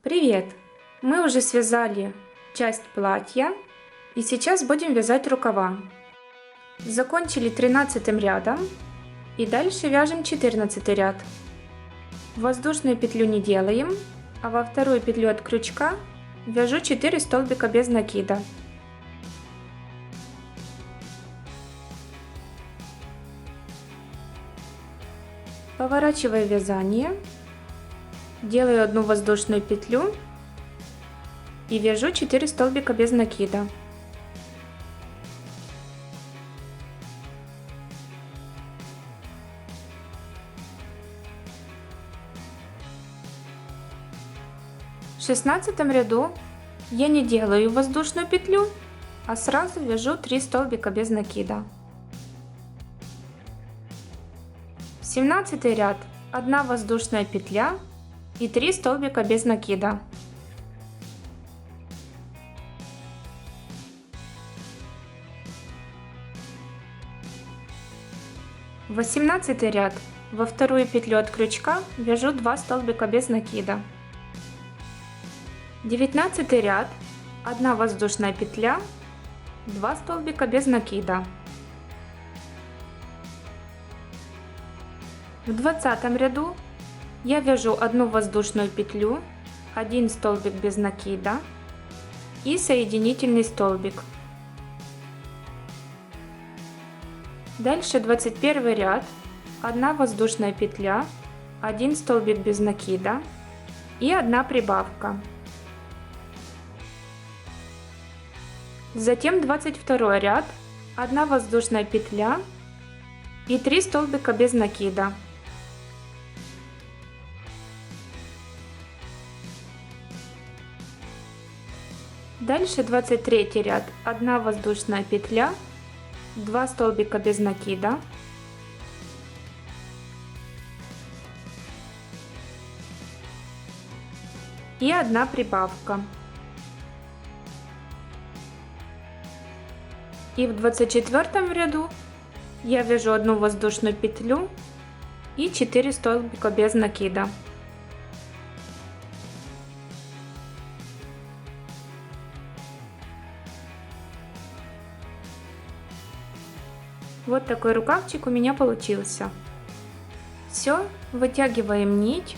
Привет! Мы уже связали часть платья и сейчас будем вязать рукава. Закончили 13 рядом и дальше вяжем 14 ряд. Воздушную петлю не делаем, а во вторую петлю от крючка вяжу 4 столбика без накида. Поворачиваю вязание, делаю одну воздушную петлю и вяжу 4 столбика без накида. В 16 ряду я не делаю воздушную петлю, а сразу вяжу 3 столбика без накида. 17 ряд 1 воздушная петля и 3 столбика без накида. В 18 ряд во вторую петлю от крючка вяжу 2 столбика без накида. 19 ряд 1 воздушная петля, 2 столбика без накида. В 20 ряду я вяжу 1 воздушную петлю, 1 столбик без накида и соединительный столбик. Дальше 21 ряд 1 воздушная петля, 1 столбик без накида и 1 прибавка. Затем 22 ряд 1 воздушная петля и 3 столбика без накида. Дальше 23 ряд 1 воздушная петля, 2 столбика без накида и 1 прибавка. И в 24 ряду я вяжу 1 воздушную петлю и 4 столбика без накида. Вот такой рукавчик у меня получился. Все, вытягиваем нить,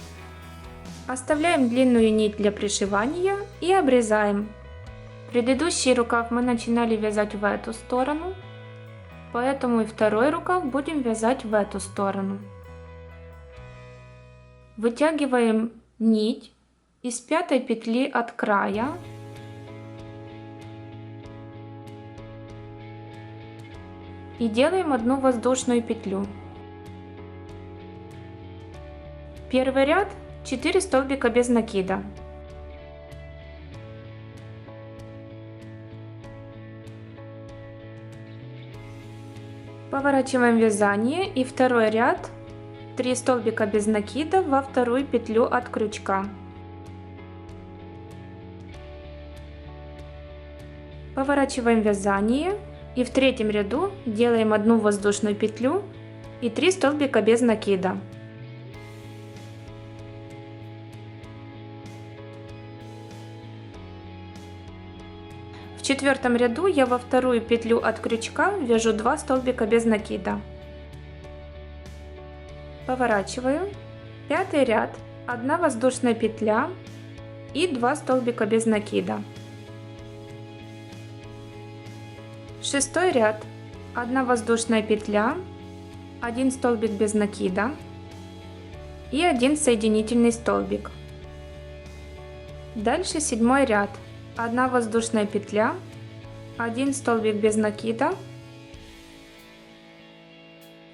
оставляем длинную нить для пришивания и обрезаем. Предыдущий рукав мы начинали вязать в эту сторону, поэтому и второй рукав будем вязать в эту сторону. Вытягиваем нить из 5 петли от края. И делаем 1 воздушную петлю. Первый ряд 4 столбика без накида. Поворачиваем вязание и второй ряд 3 столбика без накида во вторую петлю от крючка. Поворачиваем вязание и в третьем ряду делаем 1 воздушную петлю и 3 столбика без накида. В 4 ряду я во вторую петлю от крючка вяжу 2 столбика без накида. Поворачиваю. 5 ряд 1 воздушная петля и 2 столбика без накида. 6 ряд 1 воздушная петля, 1 столбик без накида и 1 соединительный столбик. Дальше 7 ряд 1 воздушная петля, 1 столбик без накида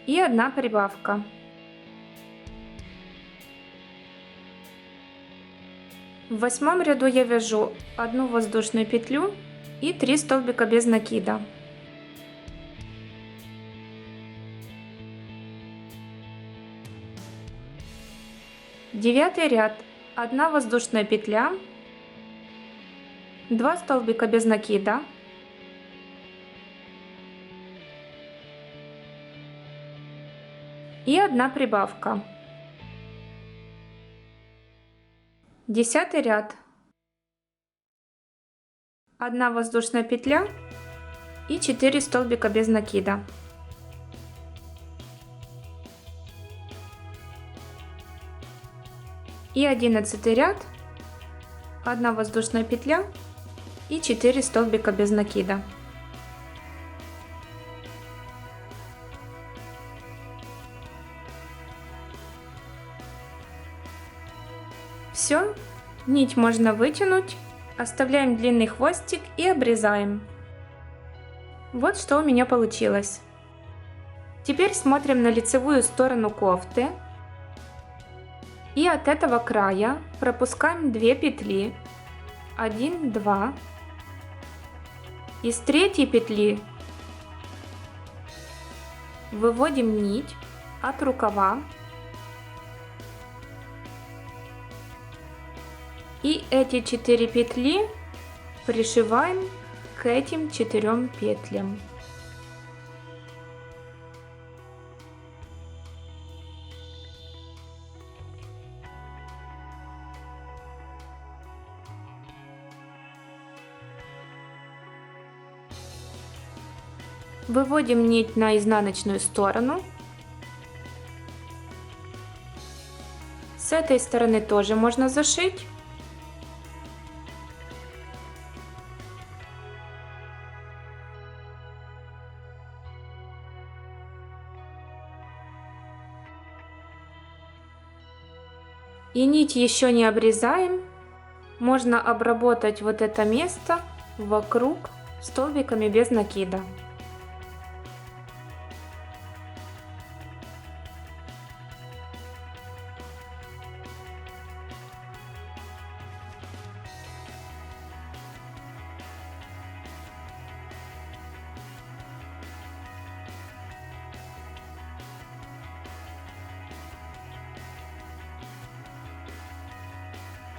и 1 прибавка. В 8 ряду я вяжу 1 воздушную петлю и 3 столбика без накида. Девятый ряд 1 воздушная петля, 2 столбика без накида и 1 прибавка. 10 ряд 1 воздушная петля и 4 столбика без накида. И 11 ряд, 1 воздушная петля и 4 столбика без накида. Все, нить можно вытянуть, оставляем длинный хвостик и обрезаем. Вот что у меня получилось. Теперь смотрим на лицевую сторону кофты. И от этого края пропускаем 2 петли, 1, 2. Из третьей петли выводим нить от рукава. И эти 4 петли пришиваем к этим 4 петлям. Выводим нить на изнаночную сторону. С этой стороны тоже можно зашить. И нить еще не обрезаем. Можно обработать вот это место вокруг столбиками без накида.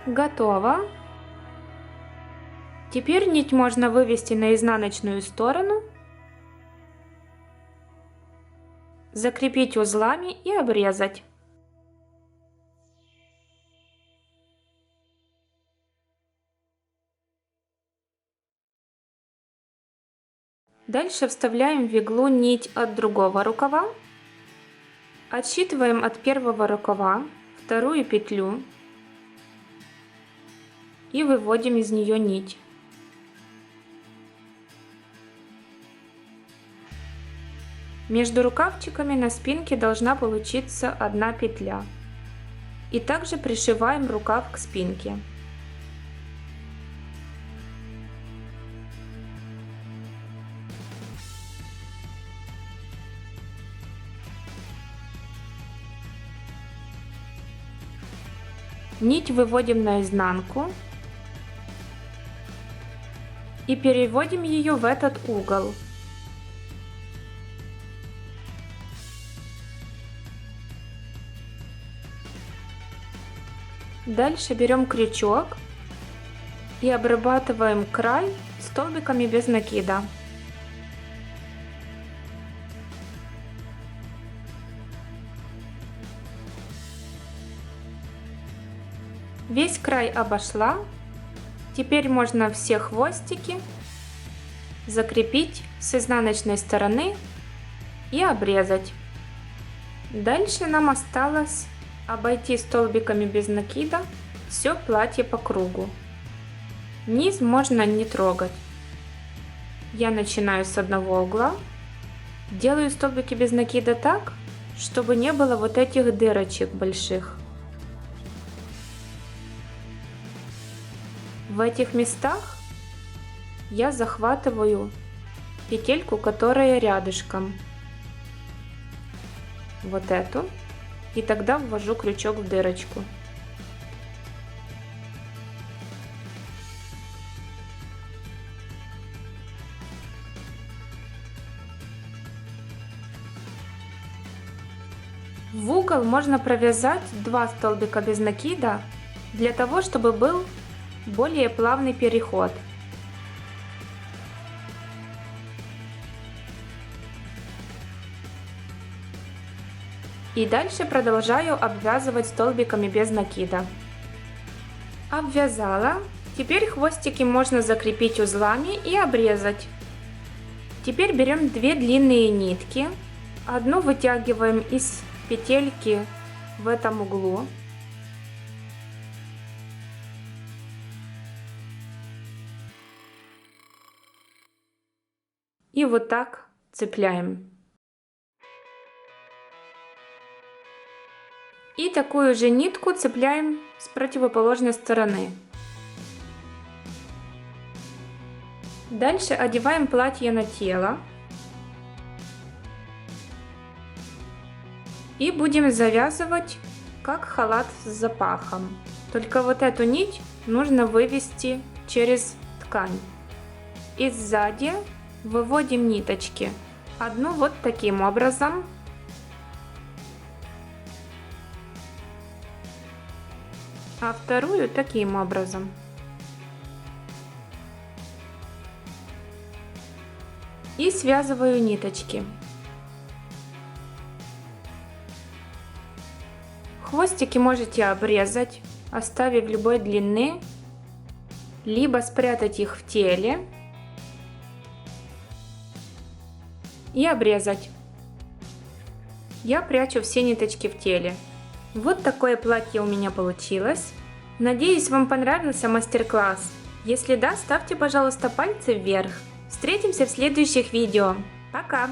Готово. Теперь нить можно вывести на изнаночную сторону, закрепить узлами и обрезать. Дальше вставляем в иглу нить от другого рукава, отсчитываем от первого рукава вторую петлю и выводим из нее нить. Между рукавчиками на спинке должна получиться 1 петля. И также пришиваем рукав к спинке. Нить выводим наизнанку и переводим ее в этот угол. Дальше берем крючок и обрабатываем край столбиками без накида. Весь край обошла. Теперь можно все хвостики закрепить с изнаночной стороны и обрезать. Дальше нам осталось обойти столбиками без накида все платье по кругу. Низ можно не трогать. Я начинаю с одного угла, делаю столбики без накида так, чтобы не было вот этих дырочек больших. В этих местах я захватываю петельку, которая рядышком, вот эту, и тогда ввожу крючок в дырочку. В угол можно провязать 2 столбика без накида для того, чтобы был более плавный переход. И дальше продолжаю обвязывать столбиками без накида. Обвязала, Теперь хвостики можно закрепить узлами и обрезать. Теперь берем две длинные нитки, одну вытягиваем из петельки в этом углу. И вот так цепляем. И такую же нитку цепляем с противоположной стороны. Дальше одеваем платье на тело. И будем завязывать как халат с запахом. Только вот эту нить нужно вывести через ткань. И сзади выводим ниточки. Одну вот таким образом. А вторую таким образом. И связываю ниточки. Хвостики можете обрезать, оставив любой длины, либо спрятать их в теле и обрезать. Я прячу все ниточки в теле. Вот такое платье у меня получилось. Надеюсь, вам понравился мастер-класс. Если да, ставьте, пожалуйста, пальцы вверх. Встретимся в следующих видео. Пока!